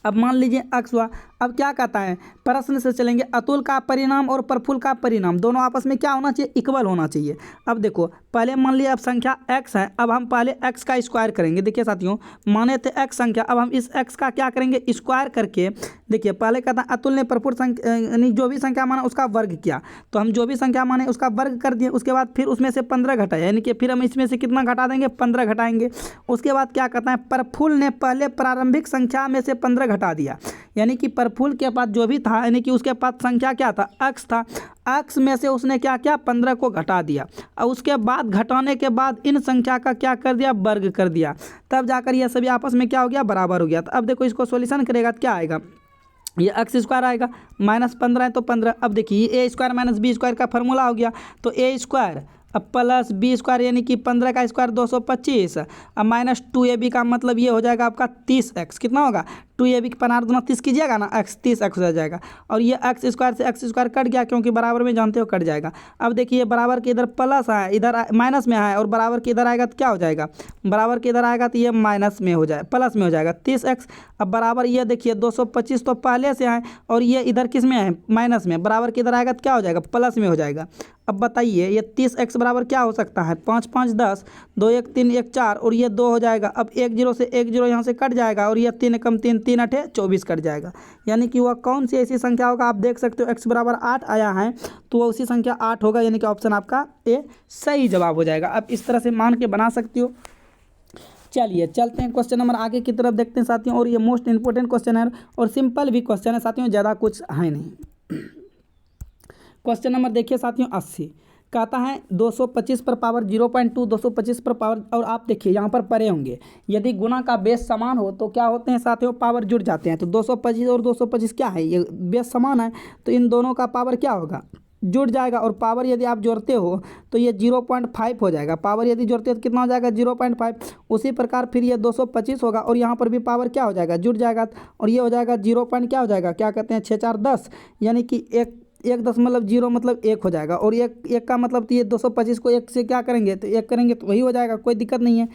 अब मान लीजिए x हुआ। अब क्या कहता है, प्रश्न से चलेंगे। अतुल का परिणाम और प्रफुल्ल का परिणाम दोनों आपस में क्या होना चाहिए, इक्वल होना चाहिए। अब देखो पहले मान लिया अब संख्या x है, अब हम पहले x का स्क्वायर करेंगे। देखिए साथियों, माने थे x संख्या, अब हम इस x का क्या करेंगे, स्क्वायर करके। देखिए पहले कहता है अतुल ने प्रफुल्ल संख्या यानी जो भी संख्या माना उसका वर्ग किया, तो हम जो भी संख्या माने उसका वर्ग कर दिए। उसके बाद फिर उसमें से 15 घटाया, यानी कि फिर हम इसमें से कितना घटा देंगे, 15 घटाएंगे। उसके बाद क्या कहता है, प्रफुल्ल ने पहले प्रारंभिक संख्या में से 15 घटा दिया, यानी कि प्रफुल्ल के पास जो भी था, यानी कि उसके पास संख्या क्या था, x था। x में से उसने क्या किया, 15 को घटा दिया, और उसके बाद घटाने के बाद इन संख्या का क्या कर दिया, वर्ग कर दिया। तब जाकर यह सभी आपस में क्या हो गया, बराबर हो गया। तो अब देखो इसको सॉल्यूशन करेगा तो क्या आएगा, ये एक्स स्क्वायर आएगा, -15 है तो 15। अब देखिए ए स्क्वायर माइनस बी स्क्वायर का फॉर्मूला हो गया, तो ए स्क्वायर अब प्लस बी स्क्वायर यानी कि 15 का स्क्वायर 225, अब -2ab का मतलब ये हो जाएगा आपका 30x। कितना होगा 2ab की 15 दूना 30 कीजिएगा ना, x 30x हो जाएगा। और ये एक्स स्क्वायर से एक्स स्क्वायर कट गया क्योंकि बराबर में जानते हो कट जाएगा। अब देखिए बराबर के इधर प्लस है, इधर माइनस में है, और बराबर के इधर आएगा तो क्या हो जाएगा, बराबर के इधर आएगा तो ये माइनस में हो जाए प्लस में हो जाएगा 30x। अब बराबर ये देखिए 225 तो पहले से है, और ये इधर किस में है माइनस में, बराबर के इधर आएगा तो क्या हो जाएगा प्लस में हो जाएगा। अब बताइए ये 30x बराबर क्या हो सकता है, 5 5 10, 2 1 3 1 4, और ये 2 हो जाएगा। अब 1 0 से 1 0 यहाँ से कट जाएगा, और ये 3 कम 3 3 8 24 कट जाएगा। यानी कि वह कौन सी ऐसी संख्या होगा, आप देख सकते हो x बराबर 8 आया है, तो वह उसी संख्या 8 होगा, यानी कि ऑप्शन आपका ए सही जवाब हो जाएगा। अब इस तरह से मान के बना सकती हो। चलिए चलते हैं क्वेश्चन नंबर आगे की तरफ देखते हैं साथियों, और ये मोस्ट इंपॉर्टेंट क्वेश्चन है और सिंपल भी क्वेश्चन है साथियों, ज़्यादा कुछ है नहीं। क्वेश्चन नंबर देखिए साथियों 80, कहता है 225 पर पावर 0.2 225 पर पावर, और आप देखिए यहाँ पर परे होंगे, यदि गुना का बेस समान हो तो क्या होते हैं साथियों, पावर जुड़ जाते हैं। तो 225 और 225 क्या है, ये बेस समान है, तो इन दोनों का पावर क्या होगा, जुड़ जाएगा। और पावर यदि आप जोड़ते हो तो ये 0.5 हो जाएगा, पावर यदि जोड़ते हो तो कितना हो जाएगा 0.5। उसी प्रकार फिर ये 225 होगा, और यहाँ पर भी पावर क्या हो जाएगा जुड़ जाएगा, और ये हो जाएगा 0. क्या हो जाएगा, क्या कहते हैं 6 4 10, यानी कि 1.0 मतलब 1 हो जाएगा। और एक का मतलब तो ये 225 को 1 से क्या करेंगे तो 1 करेंगे तो वही हो जाएगा, कोई दिक्कत नहीं है।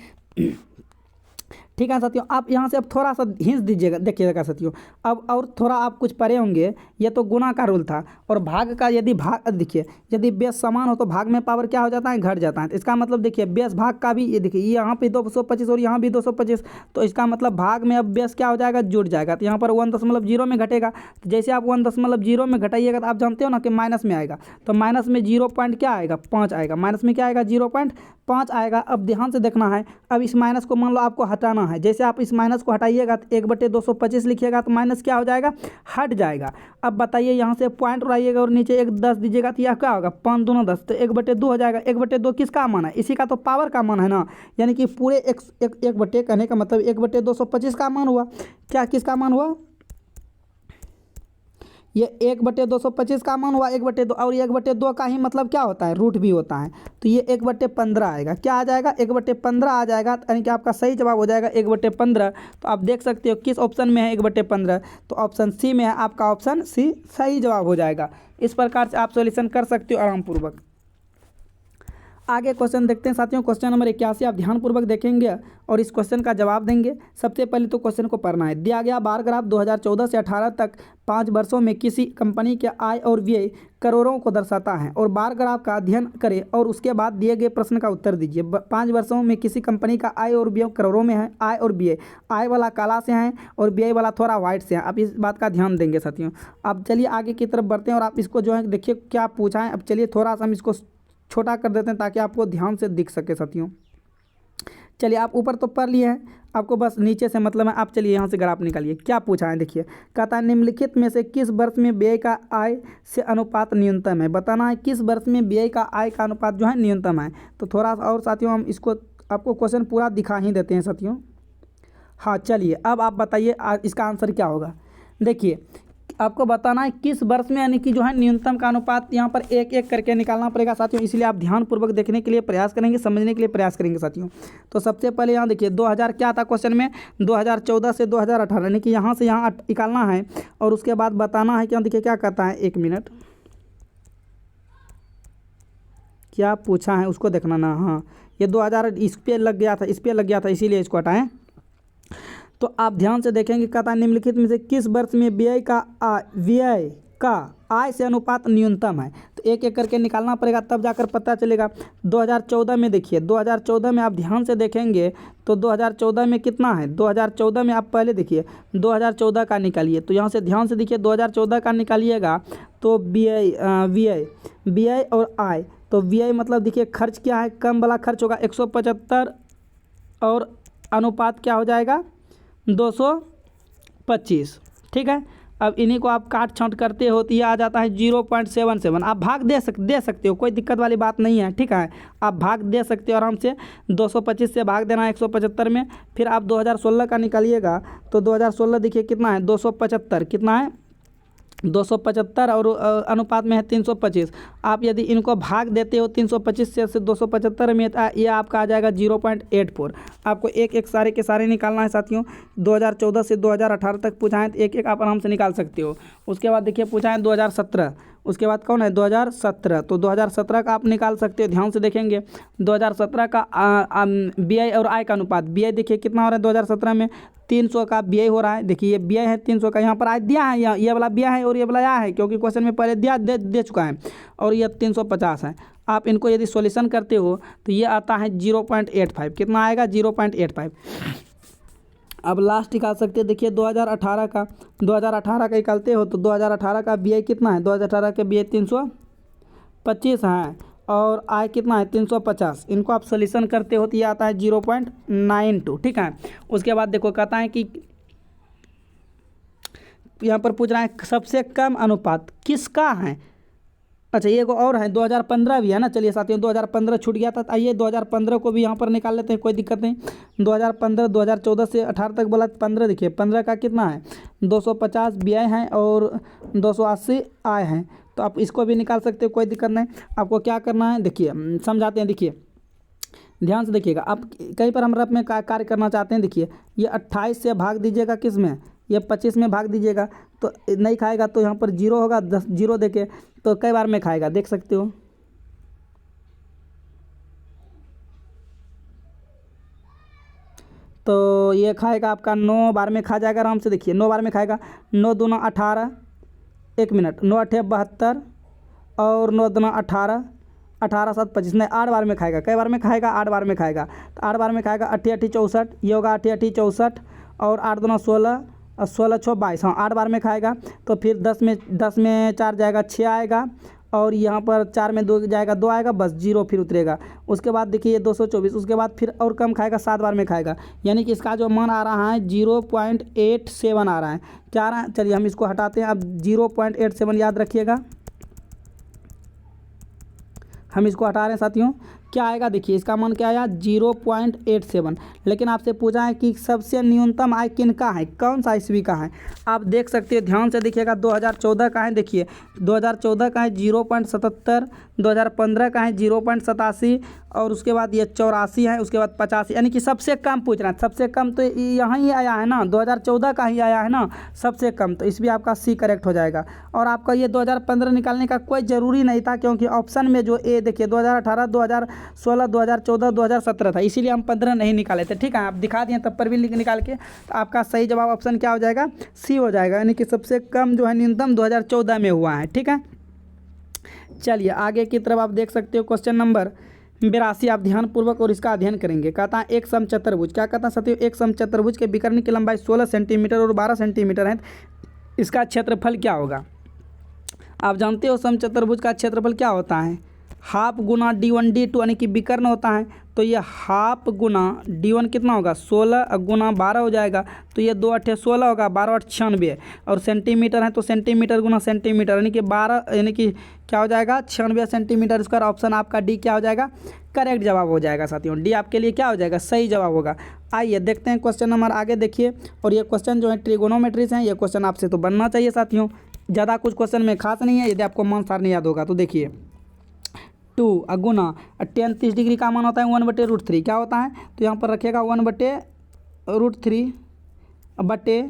ठीक है साथियों, आप यहाँ से अब थोड़ा सा हिंस दीजिएगा, देखिएगा साथियों, अब और थोड़ा आप कुछ पढ़े होंगे, ये तो गुना का रूल था। और भाग का यदि भाग देखिए, यदि बेस समान हो तो भाग में पावर क्या हो जाता है घट जाता है। तो इसका मतलब देखिए बेस भाग का भी, ये देखिए यहाँ पे 225 और यहाँ भी 225, तो इसका मतलब भाग में अब बेस क्या हो जाएगा जुड़ जाएगा। तो यहाँ पर 1.0 में घटेगा, तो जैसे आप 1.0 में घटाइएगा तो आप जानते हो ना कि माइनस में आएगा, तो माइनस में 0. क्या आएगा 5 आएगा, माइनस में क्या आएगा 0.5 आएगा। अब ध्यान से देखना है, अब इस माइनस को मान लो आपको हटाना है, जैसे आप इस माइनस को हटाइएगा तो 1/225 लिखिएगा तो माइनस क्या हो जाएगा हट जाएगा। अब बताइए यहाँ से पॉइंट उड़ाइएगा और नीचे 1 10 दीजिएगा तो यह क्या होगा 5 दूना 10, तो 1/2 हो जाएगा। 1/2 किसका मान है, इसी का तो पावर का मान है ना, यानी कि पूरे एक बटे कहने का मतलब 1/225 का मान हुआ। क्या किसका मान हुआ, ये 1/225 का मान हुआ 1/2, और 1/2 का ही मतलब क्या होता है रूट भी होता है, तो ये 1/15 आएगा। क्या आ जाएगा 1/15 आ जाएगा, यानी कि आपका सही जवाब हो जाएगा 1/15। तो आप देख सकते हो किस ऑप्शन में है 1/15, तो ऑप्शन सी में है, आपका ऑप्शन सी सही जवाब हो जाएगा। इस प्रकार से आप सॉल्यूशन कर सकते हो आरामपूर्वक। आगे क्वेश्चन देखते हैं साथियों, क्वेश्चन नंबर 81 आप ध्यानपूर्वक देखेंगे और इस क्वेश्चन का जवाब देंगे। सबसे पहले तो क्वेश्चन को पढ़ना है। दिया गया बार ग्राफ 2014 से 18 तक 5 वर्षों में किसी कंपनी के आय और व्यय करोड़ों को दर्शाता है, और बार ग्राफ का अध्ययन करें और उसके बाद दिए गए प्रश्न का उत्तर दीजिए। 5 वर्षों में किसी कंपनी का आय और व्यय करोड़ों में है। आय और व्यय, आय वाला काला से है और व्यय वाला थोड़ा व्हाइट से है। आप इस बात का ध्यान देंगे साथियों। अब चलिए आगे की तरफ बढ़ते हैं और आप इसको जो है देखिए क्या पूछा है। अब चलिए थोड़ा सा हम इसको छोटा कर देते हैं ताकि आपको ध्यान से दिख सके साथियों। चलिए आप ऊपर तो पढ़ लिए हैं, आपको बस नीचे से मतलब है। आप चलिए यहाँ से ग्राफ निकालिए, क्या पूछा है देखिए। कहता है निम्नलिखित में से किस वर्ष में व्यय का आय से अनुपात न्यूनतम है। बताना है किस वर्ष में व्यय का आय का अनुपात जो है न्यूनतम है। तो थोड़ा सा और साथियों हम इसको आपको क्वेश्चन पूरा दिखा ही देते हैं साथियों। हाँ चलिए अब आप बताइए इसका आंसर क्या होगा। देखिए आपको बताना है किस वर्ष में, यानी कि जो है न्यूनतम का अनुपात यहाँ पर एक एक करके निकालना पड़ेगा साथियों। इसलिए आप ध्यानपूर्वक देखने के लिए प्रयास करेंगे, समझने के लिए प्रयास करेंगे साथियों। तो सबसे पहले यहाँ देखिए 2000 क्या था क्वेश्चन में, 2014 से 2018, यानी कि यहाँ से यहाँ निकालना है और उसके बाद बताना है। क्या देखिए क्या कहता है, 1 मिनट, क्या पूछा है उसको देखना ना। हाँ ये 2000 इस पर लग गया था, इस पर लग गया था, इसीलिए इसको हटाएं। तो आप ध्यान से देखेंगे कहता है निम्नलिखित में से किस वर्ष में व्यय का आय से अनुपात न्यूनतम है। तो एक एक करके निकालना पड़ेगा तब जाकर पता चलेगा। 2014 में देखिए, 2014 में आप ध्यान से देखेंगे तो 2014 में कितना है। 2014 में आप पहले देखिए 2014 का निकालिए, तो यहाँ से ध्यान से देखिए 2014 का निकालिएगा तो व्यय और आय। तो व्यय मतलब देखिए खर्च क्या है, कम वाला खर्च होगा 175 और अनुपात क्या हो जाएगा 225। ठीक है, अब इन्हीं को आप काट छाँट करते हो तो ये आ जाता है 0.77। आप भाग दे सकते हो, कोई दिक्कत वाली बात नहीं है। ठीक है, आप भाग दे सकते हो आराम से। 225 से भाग देना है 175 में। फिर आप 2016 का निकालिएगा तो 2016 देखिए कितना है 275, कितना है 275 और अनुपात में है 325। आप यदि इनको भाग देते हो 325 से 275 में, ये आपका आ जाएगा 0.84। आपको एक एक सारे के सारे निकालना है साथियों। 2014 से 2018 तक पूछा है तो एक एक आप आराम से निकाल सकते हो। उसके बाद देखिए पूछा है 2017, उसके बाद कौन है 2017, तो 2017 का आप निकाल सकते हो। ध्यान से देखेंगे 2017 का BI और आय का अनुपात। BI देखिए कितना हो रहा है 2017 में 300 का BI हो रहा है। देखिए ये BI है 300 का, यहाँ पर आय दिया है, ये वाला BI है और ये वाला आया है, क्योंकि क्वेश्चन में पहले दे चुका है। और ये 350 है। आप इनको यदि सॉल्यूशन करते हो तो ये आता है 0.85। कितना आएगा 0.85। अब लास्ट निकाल सकते हैं। देखिए 2018 का निकालते हो तो 2018 का BI कितना है, 2018 का BI 325 है और आय कितना है 350। इनको आप सॉल्यूशन करते हो तो ये आता है 0.92। ठीक है। उसके बाद देखो कहता है कि यहाँ पर पूछ रहा है सबसे कम अनुपात किसका है। अच्छा ये को और है 2015 भी है ना। चलिए साथियों 2015 छूट गया था, आइए 2015 को भी यहाँ पर निकाल लेते हैं, कोई दिक्कत नहीं। 2015 2014 से 18 तक बोला 15। देखिए 15 का कितना है 250 BI है और 280 आय है, तो आप इसको भी निकाल सकते हो, कोई दिक्कत नहीं। आपको क्या करना है देखिए समझाते हैं। देखिए ध्यान से देखिएगा, आप कहीं पर हम रफ में कार्य करना चाहते हैं। देखिए ये 28 से भाग दीजिएगा किस में, ये 25 में भाग दीजिएगा, तो नहीं खाएगा तो यहाँ पर 0 होगा। 10 0 देके तो कई बार में खाएगा देख सकते हो। तो ये खाएगा आपका 9 बार में खा जाएगा आराम से। देखिए 9 बार में खाएगा, 9 दूना 18, 1 मिनट, 9 8 72 और 9 दूना 18, 18 7 25, नहीं 8 बार में खाएगा। कई बार में खाएगा 8 बार में खाएगा, तो 8 बार में खाएगा 8 8 64, ये होगा 8 8 64 और 8 दूना 16 और 16 6 22। हाँ 8 बार में खाएगा। तो फिर 10 में 4 जाएगा 6 आएगा और यहाँ पर 4 में 2 जाएगा 2 आएगा, बस 0 फिर उतरेगा। उसके बाद देखिए ये 224, उसके बाद फिर और कम खाएगा 7 बार में खाएगा, यानी कि इसका जो मान आ रहा है 0.87 आ रहा है। क्या आ रहा है, चलिए हम इसको हटाते हैं। अब 0.87 याद रखिएगा, हम इसको हटा रहे हैं साथियों। क्या आएगा देखिए इसका मान क्या आया 0.87। लेकिन आपसे पूछा है कि सबसे न्यूनतम आय किनका है, कौन सा ईस्वी का है। आप देख सकते हैं, ध्यान से देखिएगा 2014 का है। देखिए 2014 का है 0.77, 2015 का है 0.87 और उसके बाद ये 84 है, उसके बाद 85, यानी कि सबसे कम पूछ रहा है। सबसे कम तो यहाँ ही आया है ना, 2014 का ही आया है ना सबसे कम, तो इसमें आपका C करेक्ट हो जाएगा। और आपका ये 2015 निकालने का कोई ज़रूरी नहीं था, क्योंकि ऑप्शन में जो A देखिए 2018 2016 2014 2017 था, इसीलिए हम 15 नहीं निकाले थे। ठीक है, आप दिखा दिए तब पर भी निकाल के, तो आपका सही जवाब ऑप्शन क्या हो जाएगा C हो जाएगा, यानी कि सबसे कम जो है न्यूनतम 2014 में हुआ है। ठीक है, चलिए आगे की तरफ आप देख सकते हो। क्वेश्चन नंबर 82 आप ध्यानपूर्वक और इसका अध्ययन करेंगे। कहता है एक समचतुर्भुज, क्या कहता है साथियों, एक समचतुर्भुज के विकर्ण की लंबाई 16 सेंटीमीटर और 12 सेंटीमीटर है, इसका क्षेत्रफल क्या होगा। आप जानते हो समचतुर्भुज का क्षेत्रफल क्या होता है, हाफ गुना D1 D2 यानी कि विकर्ण होता है। तो ये हाफ गुना D1 कितना होगा 16 गुना 12 हो जाएगा, तो ये 2 8 16 होगा, 12 8 96 और सेंटीमीटर है तो सेंटीमीटर गुना सेंटीमीटर यानी कि 12 यानी कि क्या हो जाएगा 96 सेंटीमीटर स्क्वायर। ऑप्शन आपका D क्या हो जाएगा करेक्ट जवाब हो जाएगा साथियों। D आपके लिए क्या हो जाएगा सही जवाब होगा। आइए देखते हैं क्वेश्चन नंबर आगे देखिए। और ये क्वेश्चन जो है ट्रिगोनोमेट्रीज हैं, ये क्वेश्चन आपसे तो बनना चाहिए साथियों, ज़्यादा कुछ क्वेश्चन में खास नहीं है। यदि आपको मान सार नहीं याद होगा तो देखिए 2 गुना tan 30 डिग्री का मान होता है 1/√3। क्या होता है तो यहाँ पर रखिएगा 1/√3 बटे,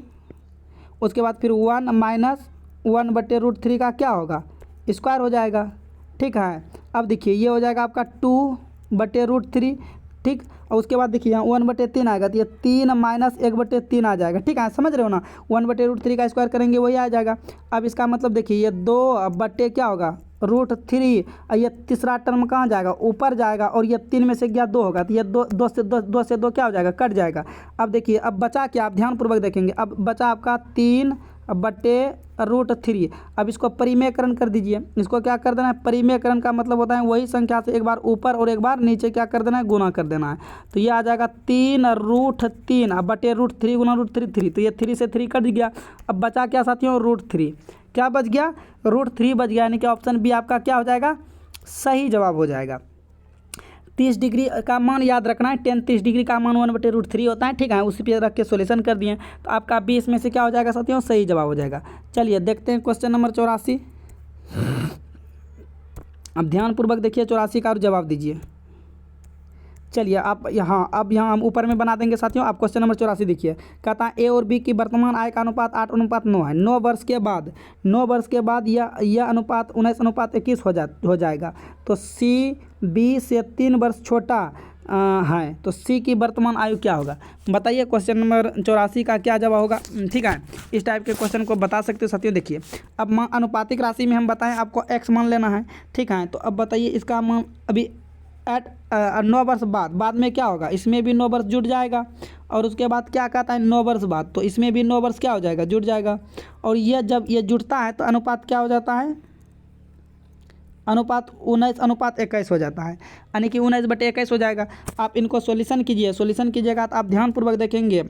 उसके बाद फिर 1 माइनस 1/√3 का क्या होगा स्क्वायर हो जाएगा। ठीक है, अब देखिए ये हो जाएगा आपका 2/√3। ठीक, और उसके बाद देखिए यहाँ 1/3 आएगा, तो ये 3 माइनस 1/3 आ जाएगा। ठीक है, समझ रहे हो ना, 1/√3 का स्क्वायर करेंगे वही आ जाएगा। अब इसका मतलब देखिए ये 2 बटे क्या होगा √3, और ये तीसरा टर्म कहाँ जाएगा ऊपर जाएगा, और ये 3 में से गया 2 होगा, तो ये 2 से 2 क्या हो जाएगा कट जाएगा। अब देखिए अब बचा क्या, आप ध्यानपूर्वक देखेंगे, अब बचा आपका 3/√3। अब इसको परिमेयकरण कर दीजिए, इसको क्या कर देना है परिमेयकरण का मतलब होता है वही संख्या से एक बार ऊपर और एक बार नीचे क्या कर देना है गुना कर देना है। तो ये आ जाएगा 3√3 अब बटे √3 गुना √3, तो ये 3 से 3 कट गया। अब बचा क्या साथियों √3, क्या बच गया √3 बच गया, यानी कि ऑप्शन बी आपका क्या हो जाएगा सही जवाब हो जाएगा। 30 डिग्री का मान याद रखना है। 30 डिग्री का मान 1/√3 होता है, ठीक है। उसी पे रख के सॉल्यूशन कर दिए, तो आपका 20 में से क्या हो जाएगा साथियों, सही जवाब हो जाएगा। चलिए देखते हैं क्वेश्चन नंबर 84। अब ध्यानपूर्वक देखिए 84 का और जवाब दीजिए। चलिए आप यहाँ अब यहाँ हम ऊपर में बना देंगे साथियों। आप क्वेश्चन नंबर 84 देखिए, कहता है ए और बी की वर्तमान आय का अनुपात 8:9 है। 9 वर्ष के बाद यह अनुपात 19:21 हो जाएगा। तो सी बी से 3 वर्ष छोटा है, तो सी की वर्तमान आयु क्या होगा, बताइए। क्वेश्चन नंबर 84 का क्या जवाब होगा, ठीक है। इस टाइप के क्वेश्चन को बता सकते हो साथियों। देखिए अब मान अनुपातिक राशि में हम बताएं आपको x मान लेना है, ठीक है। तो अब बताइए इसका मान अभी 9 वर्ष बाद में क्या होगा, इसमें भी 9 वर्ष जुड़ जाएगा। और उसके बाद क्या कहता है 9 वर्ष बाद, तो इसमें भी 9 वर्ष क्या हो जाएगा, जुड़ जाएगा। और ये जब ये जुड़ता है तो अनुपात क्या हो जाता है, अनुपात 19:21 हो जाता है, यानी कि 19/21 हो जाएगा। आप इनको सॉल्यूशन कीजिए, सॉल्यूशन कीजिएगा तो आप ध्यानपूर्वक देखेंगे।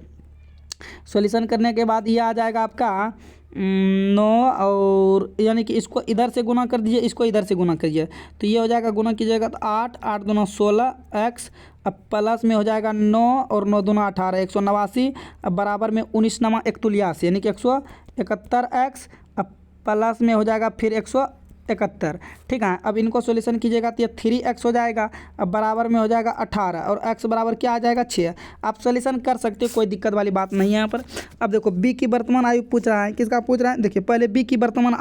सॉल्यूशन करने के बाद ये आ जाएगा आपका 9, और यानी कि इसको इधर से गुना कर दीजिए, इसको इधर से गुना करिए, तो ये हो जाएगा, गुना कीजिएगा तो 8 दूना 16 x, अब प्लस में हो जाएगा 9 और 9 दूना 18, 189। अब बराबर में 19 नमा 183, यानी कि 171 x, अब प्लस में हो जाएगा फिर 171, ठीक है। अब इनको सॉल्यूशन कीजिएगा तो ये 3x हो जाएगा। अब बराबर में हो जाएगा 18, और x बराबर क्या आ जाएगा 6। आप सॉल्यूशन कर सकते हो, कोई दिक्कत वाली बात नहीं है यहाँ पर। अब देखो b की वर्तमान आयु पूछ रहा है, किसका पूछ रहा है, देखिए पहले b की वर्तमान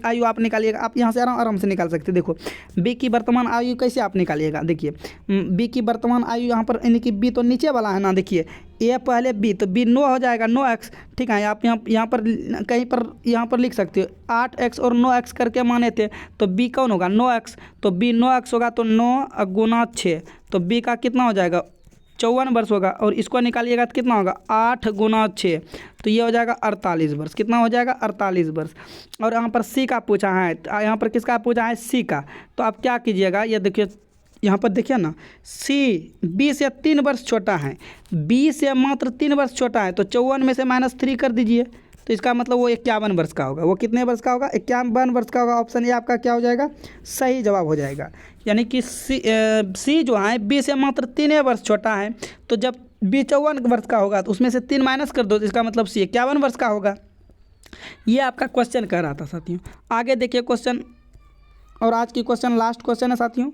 आयु आप निकालिएगा। आप यहाँ से आराम से निकाल सकते हैं। देखो b की वर्तमान आयु कैसे आप निकालिएगा, देखिए b की वर्तमान आयु यहाँ पर, यानी कि b तो नीचे वाला है ना, देखिए ए पहले बी, तो बी 9 हो जाएगा, 9x, ठीक है। आप यहाँ पर कहीं पर यहाँ पर लिख सकते हो 8x और 9x करके माने थे, तो बी कौन होगा 9x, तो बी 9x होगा, तो 9 गुना 6, तो बी का कितना हो जाएगा 54 वर्ष होगा। और इसको निकालिएगा तो कितना होगा 8 गुना 6, तो ये हो जाएगा 48 वर्ष। कितना हो जाएगा 48 वर्ष। और यहाँ पर सी का पूछा है, यहाँ पर किसका पूछा है, सी का। तो आप क्या कीजिएगा, ये देखिए यहाँ पर देखिए ना, सी बी से 3 वर्ष छोटा है, बी से मात्र 3 वर्ष छोटा है, तो 54 में से -3 कर दीजिए, तो इसका मतलब वो 51 वर्ष का होगा। वो कितने वर्ष का होगा, 51 वर्ष का होगा। ऑप्शन ए आपका क्या हो जाएगा, सही जवाब हो जाएगा। यानी कि सी जो है बी से मात्र 3 वर्ष छोटा है, तो जब बी 54 वर्ष का होगा तो उसमें से 3 माइनस कर दो, तो इसका मतलब सी 51 वर्ष का होगा। ये आपका क्वेश्चन कह रहा था साथियों। आगे देखिए क्वेश्चन, और आज की क्वेश्चन लास्ट क्वेश्चन है साथियों,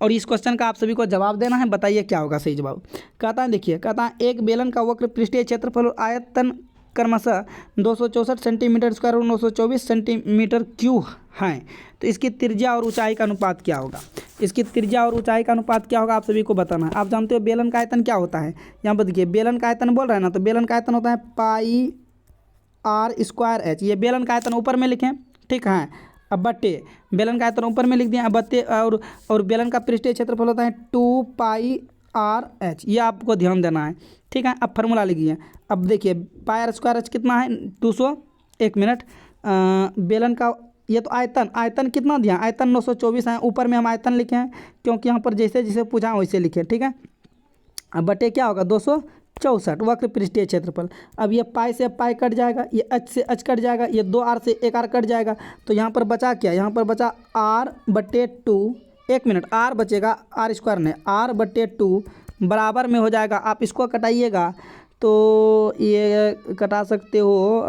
और इस क्वेश्चन का आप सभी को जवाब देना है। बताइए क्या होगा सही जवाब। कहता है देखिए, कहता है एक बेलन का वक्र पृष्ठीय क्षेत्रफल और आयतन क्रमशः 264 सेंटीमीटर स्क्वायर और 924 सेंटीमीटर क्यूब हैं, तो इसकी त्रिज्या और ऊंचाई का अनुपात क्या होगा। इसकी त्रिज्या और ऊंचाई का अनुपात क्या होगा आप सभी को बताना है। आप जानते हो बेलन का आयतन क्या होता है, यहाँ पर देखिए बेलन का आयतन बोल रहे हैं ना, तो बेलन का आयतन होता है पाई r²h। ये बेलन का आयतन ऊपर में लिखें, ठीक है। अब बट्टे बेलन का आयतन ऊपर में लिख दिया, अब बट्टे और बेलन का पृष्ठीय क्षेत्रफल होता है 2πr/h। ये आपको ध्यान देना है, ठीक है। अब फार्मूला लिखिए। अब देखिए πr² कितना है 200, एक मिनट, बेलन का ये तो आयतन कितना दिया, आयतन 924 है। ऊपर में हम आयतन लिखे हैं क्योंकि यहाँ पर जैसे जैसे पूछा वैसे लिखे, ठीक है। अब बटे क्या होगा 264 वक्र पृष्ठीय क्षेत्रफल। अब ये पाई से पाई कट जाएगा, ये h से h कट जाएगा, ये 2r से 1r कट जाएगा, तो यहाँ पर बचा क्या, यहाँ पर बचा r/2, एक मिनट, r बचेगा, r² नहीं, r/2 बराबर में हो जाएगा। आप इसको कटाइएगा तो ये कटा सकते हो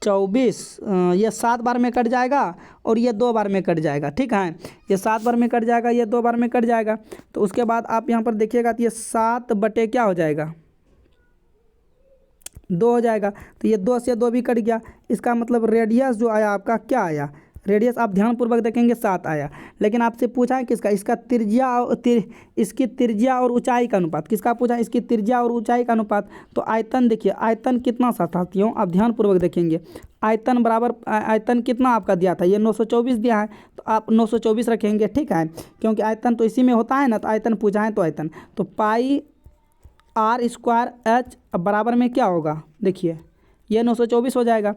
24, ये 7 बार में कट जाएगा और ये 2 बार में कट जाएगा, ठीक है। ये 7 बार में कट जाएगा, ये 2 बार में कट जाएगा। तो उसके बाद आप यहाँ पर देखिएगा तो ये 7 बटे क्या हो जाएगा 2 हो जाएगा, तो ये 2 से 2 भी कट गया। इसका मतलब रेडियस जो आया आपका क्या आया, रेडियस आप ध्यानपूर्वक देखेंगे 7 आया। लेकिन आपसे पूछा है किसका, इसका इसकी त्रिज्या और ऊंचाई का अनुपात। किसका पूछा है, इसकी त्रिज्या और ऊंचाई का अनुपात। तो आयतन देखिए, आयतन कितना सा साथियों आप ध्यानपूर्वक देखेंगे। आयतन बराबर, आयतन कितना आपका दिया था, ये 924 दिया है, तो आप 924 रखेंगे, ठीक है, क्योंकि आयतन तो इसी में होता है ना, तो आयतन पूछा है तो आयतन, तो पाई r²h बराबर में क्या होगा, देखिए ये 924 हो जाएगा।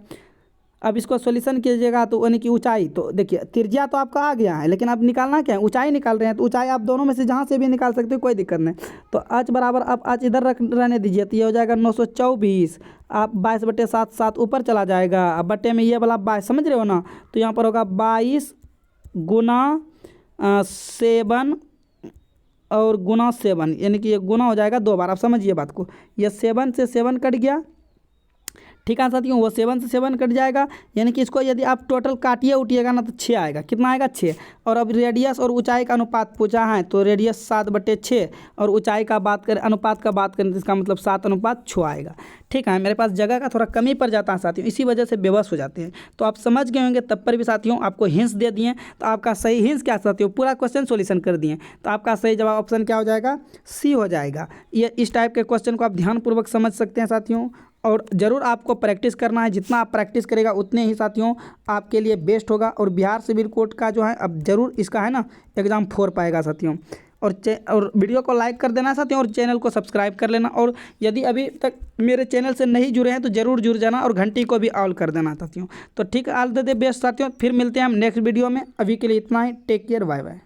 अब इसको सॉल्यूशन कीजिएगा तो यानी कि ऊंचाई, तो देखिए त्रिज्या तो आपका आ गया है, लेकिन अब निकालना क्या है, ऊंचाई निकाल रहे हैं। तो ऊंचाई आप दोनों में से जहाँ से भी निकाल सकते हो, कोई दिक्कत नहीं। तो h बराबर, अब h इधर रहने दीजिए, तो ये हो जाएगा 924। आप 22/7, 7 ऊपर चला जाएगा, अब बट्टे में ये वाला 22, समझ रहे हो ना। तो यहाँ पर होगा 22 गुना 7 और गुना 7, यानी कि ये गुना हो जाएगा 2 बार। आप समझिए बात को, ये 7 से 7 कट गया, ठीक है साथियों, वो 7 से 7 कट जाएगा, यानी कि इसको यदि आप टोटल काटिए उठिएगा ना तो 6 आएगा। कितना आएगा? 6। और अब रेडियस और ऊंचाई का अनुपात पूछा है, तो रेडियस 7/6 और ऊंचाई का बात करें, अनुपात का बात करें तो इसका मतलब 7:6 आएगा। ठीक है, मेरे पास जगह का थोड़ा कमी पड़ जाता है साथियों, इसी वजह से बेबस हो जाते हैं। तो आप समझ गए होंगे, तब पर भी साथियों आपको हिंस दे दिए, तो आपका सही हिंस क्या साथियों, पूरा क्वेश्चन सॉल्यूशन कर दिए, तो आपका सही जवाब ऑप्शन क्या हो जाएगा? सी हो जाएगा। ये इस टाइप के क्वेश्चन को आप ध्यानपूर्वक समझ सकते हैं साथियों, और ज़रूर आपको प्रैक्टिस करना है। जितना आप प्रैक्टिस करेगा उतने ही साथियों आपके लिए बेस्ट होगा। और बिहार सिविल कोड का जो है अब ज़रूर इसका है ना एग्ज़ाम 4 पाएगा साथियों। और वीडियो को लाइक कर देना साथियों, और चैनल को सब्सक्राइब कर लेना। और यदि अभी तक मेरे चैनल से नहीं जुड़े हैं तो ज़रूर जुड़ जाना, और घंटी को भी ऑल कर देना साथियों। तो ठीक है, ऑल द बेस्ट साथियों, फिर मिलते हैं हम नेक्स्ट वीडियो में। अभी के लिए इतना ही, टेक केयर, बाय बाय।